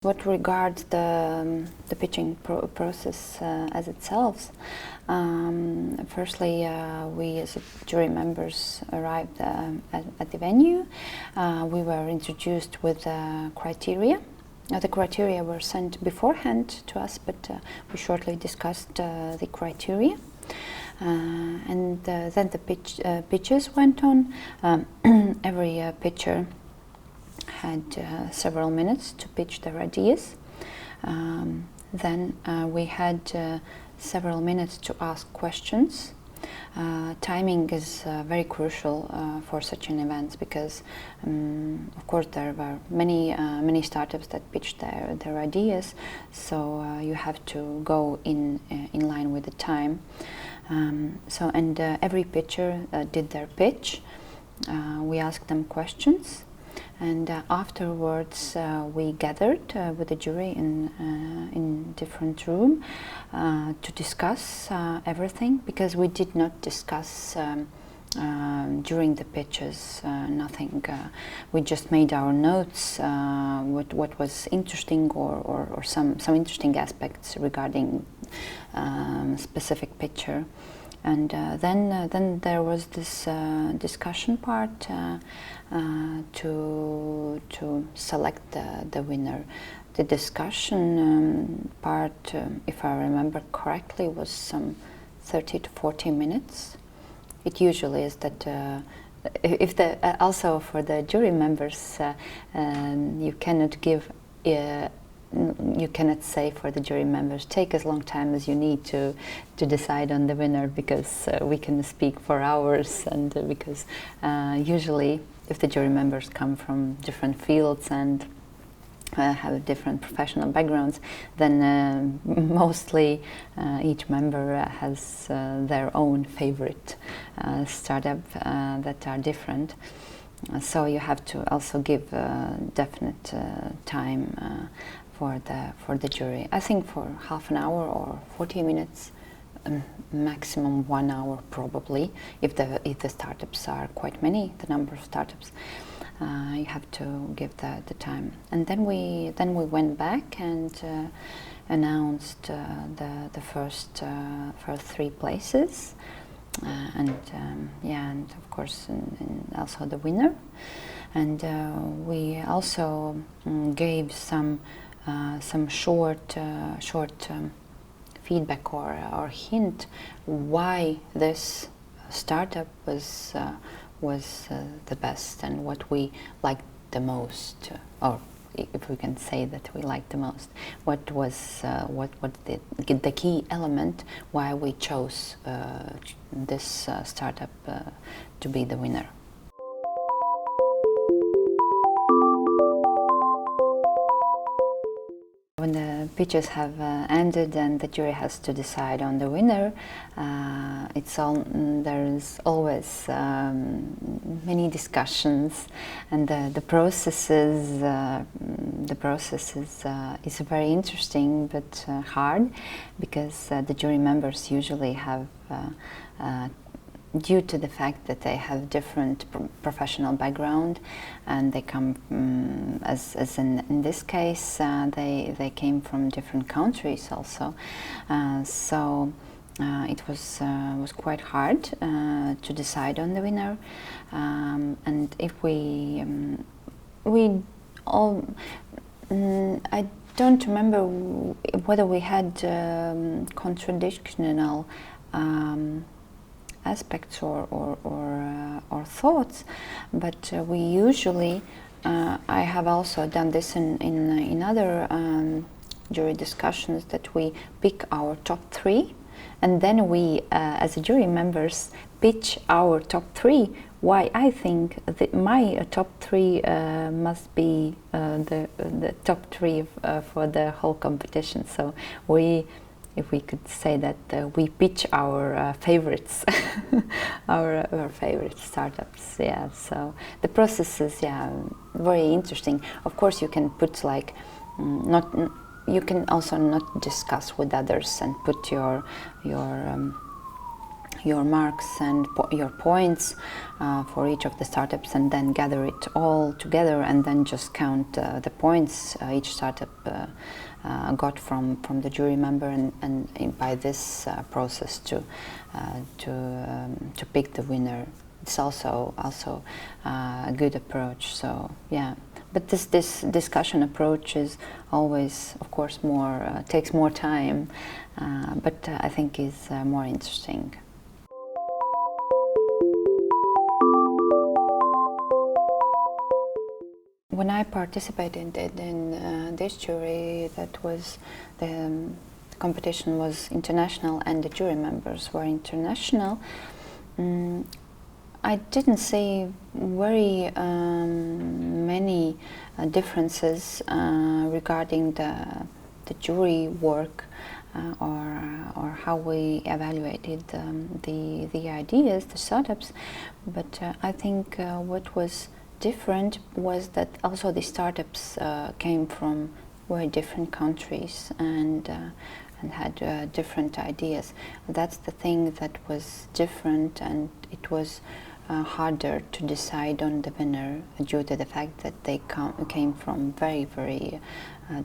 What regards the pitching process as itself, firstly, we as jury members arrived at the venue. We were introduced with criteria. The criteria were sent beforehand to us, but we shortly discussed the criteria. And then the pitches went on. Every pitcher had several minutes to pitch their ideas. Then we had several minutes to ask questions. Timing is very crucial for such an event because, of course, there were many startups that pitched their ideas, so you have to go in line with the time. Every pitcher did their pitch. We asked them questions. And afterwards, we gathered with the jury in different room to discuss everything, because we did not discuss during the pitches nothing. We just made our notes, what was interesting or some interesting aspects regarding specific pitcher. And then there was this discussion part to select the winner. The discussion part, if I remember correctly, was some 30 to 40 minutes. It usually is that. Also for the jury members, you cannot give. You cannot say for the jury members, take as long time as you need to decide on the winner, because we can speak for hours, and because usually if the jury members come from different fields and have different professional backgrounds, then mostly each member has their own favorite startup that are different. So you have to also give definite time for the jury. I think for half an hour or 40 minutes, maximum 1 hour probably. If the startups are quite many, the number of startups, you have to give the time. And then we went back and announced the first 3 places. And of course, and also the winner. And we also gave some short feedback or hint why this startup was the best and what we liked the most, or if we can say that we liked the most, what was the key element why we chose this startup to be the winner. When the pitches have ended and the jury has to decide on the winner, there's always many discussions, and the process is very interesting but hard, because the jury members usually have, due to the fact that they have different professional background, and they come, as in this case, they came from different countries also. So it was quite hard to decide on the winner, and if we all, I don't remember whether we had contradictional aspects or thoughts, but we usually, I have also done this in other jury discussions, that we pick our top 3, and then we, as a jury members, pitch our top 3. Why I think that my top 3 must be the top 3 for the whole competition. So if we could say that we pitch our favorites, our favorite startups. Yeah, so the process is very interesting. Of course, you can put you can also not discuss with others and put your your marks and your points for each of the startups, and then gather it all together and then just count the points each startup got from the jury member, and by this process to pick the winner. It's also a good approach. So yeah, but this discussion approach is always, of course, more takes more time, but I think is more interesting. When I participated in this jury, that was the competition was international and the jury members were international. I didn't see very many differences regarding the jury work or how we evaluated the ideas, the startups. But I think what was different was that also the startups came from very different countries and had different ideas. That's the thing that was different, and it was harder to decide on the winner due to the fact that they came from very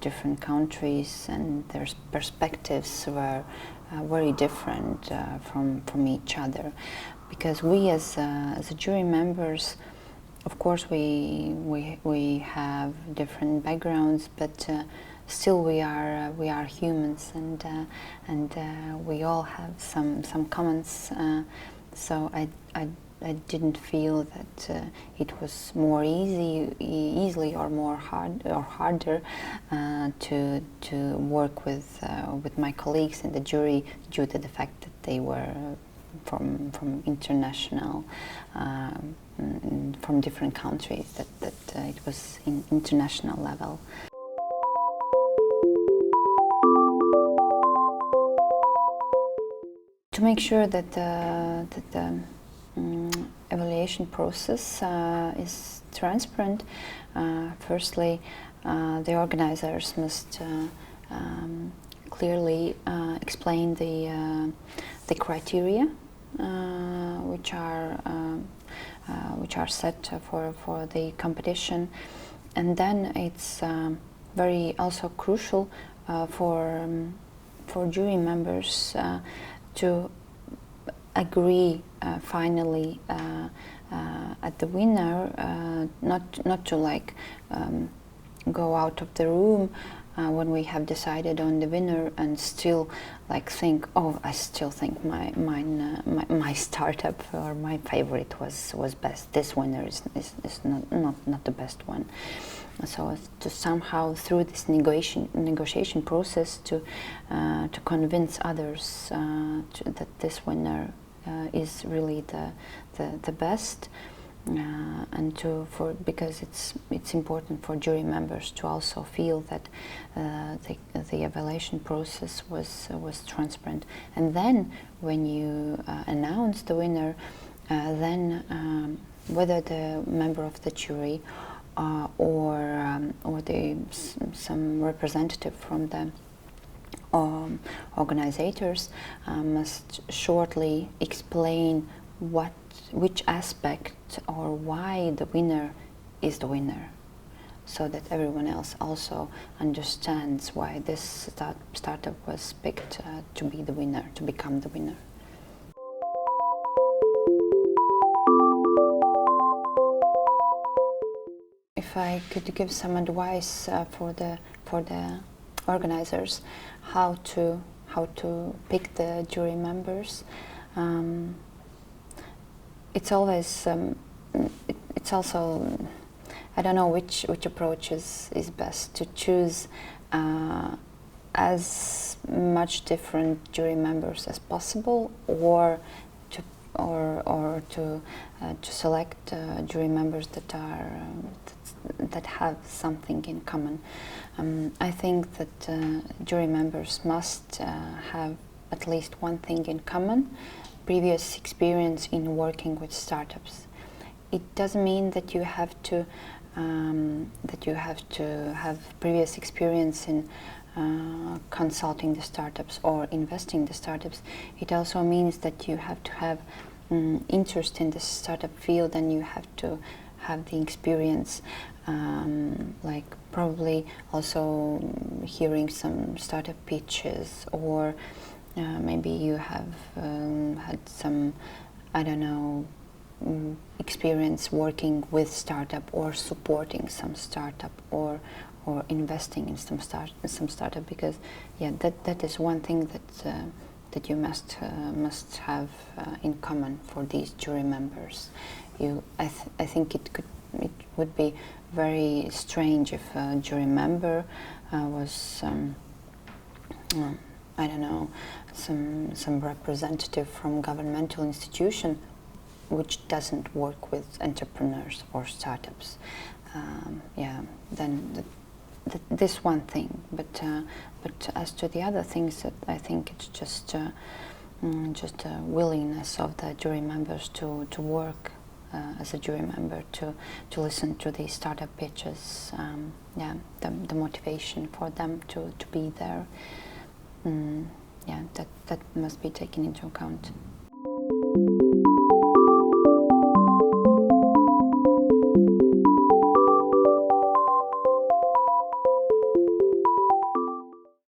different countries, and their perspectives were very different from each other. Because we as jury members, of course, we have different backgrounds, but still we are humans, and we all have some comments. So I didn't feel that it was more easily or more harder to work with my colleagues in the jury due to the fact that they were from international, from different countries. That it was in international level. To make sure that the evaluation process is transparent, firstly, the organizers must clearly explain the criteria which are set for the competition, and then it's very also crucial for jury members to agree finally at the winner, not to like go out of the room when we have decided on the winner and still like think, oh, I still think my startup or my favorite was best. This winner is not the best one. So to somehow through this negotiation process to convince others that this winner is really the best, and because it's important for jury members to also feel that the evaluation process was transparent. And then when you announce the winner, then whether the member of the jury or some representative from the organizers must shortly explain which aspect or why the winner is the winner, so that everyone else also understands why this startup was picked to be the winner, to become the winner. If I could give some advice for the organizers, how to pick the jury members, it's always it's also, I don't know which approach is best, to choose as much different jury members as possible, or to select jury members that have something in common. I think that jury members must have at least one thing in common: previous experience in working with startups. It doesn't mean that you have to that you have to have previous experience in consulting the startups or investing in the startups. It also means that you have to have interest in the startup field, and you have to have the experience, like probably also hearing some startup pitches, or maybe you have had some, I don't know, experience working with startup or supporting some startup, or investing in some startup, because that is one thing that you must have in common for these jury members. I think it would be very strange if a jury member was I don't know, some representative from governmental institution which doesn't work with entrepreneurs or startups. Then this one thing. But as to the other things, that I think it's just a willingness of the jury members to work as a jury member, to listen to the startup pitches. The motivation for them to be there. That must be taken into account.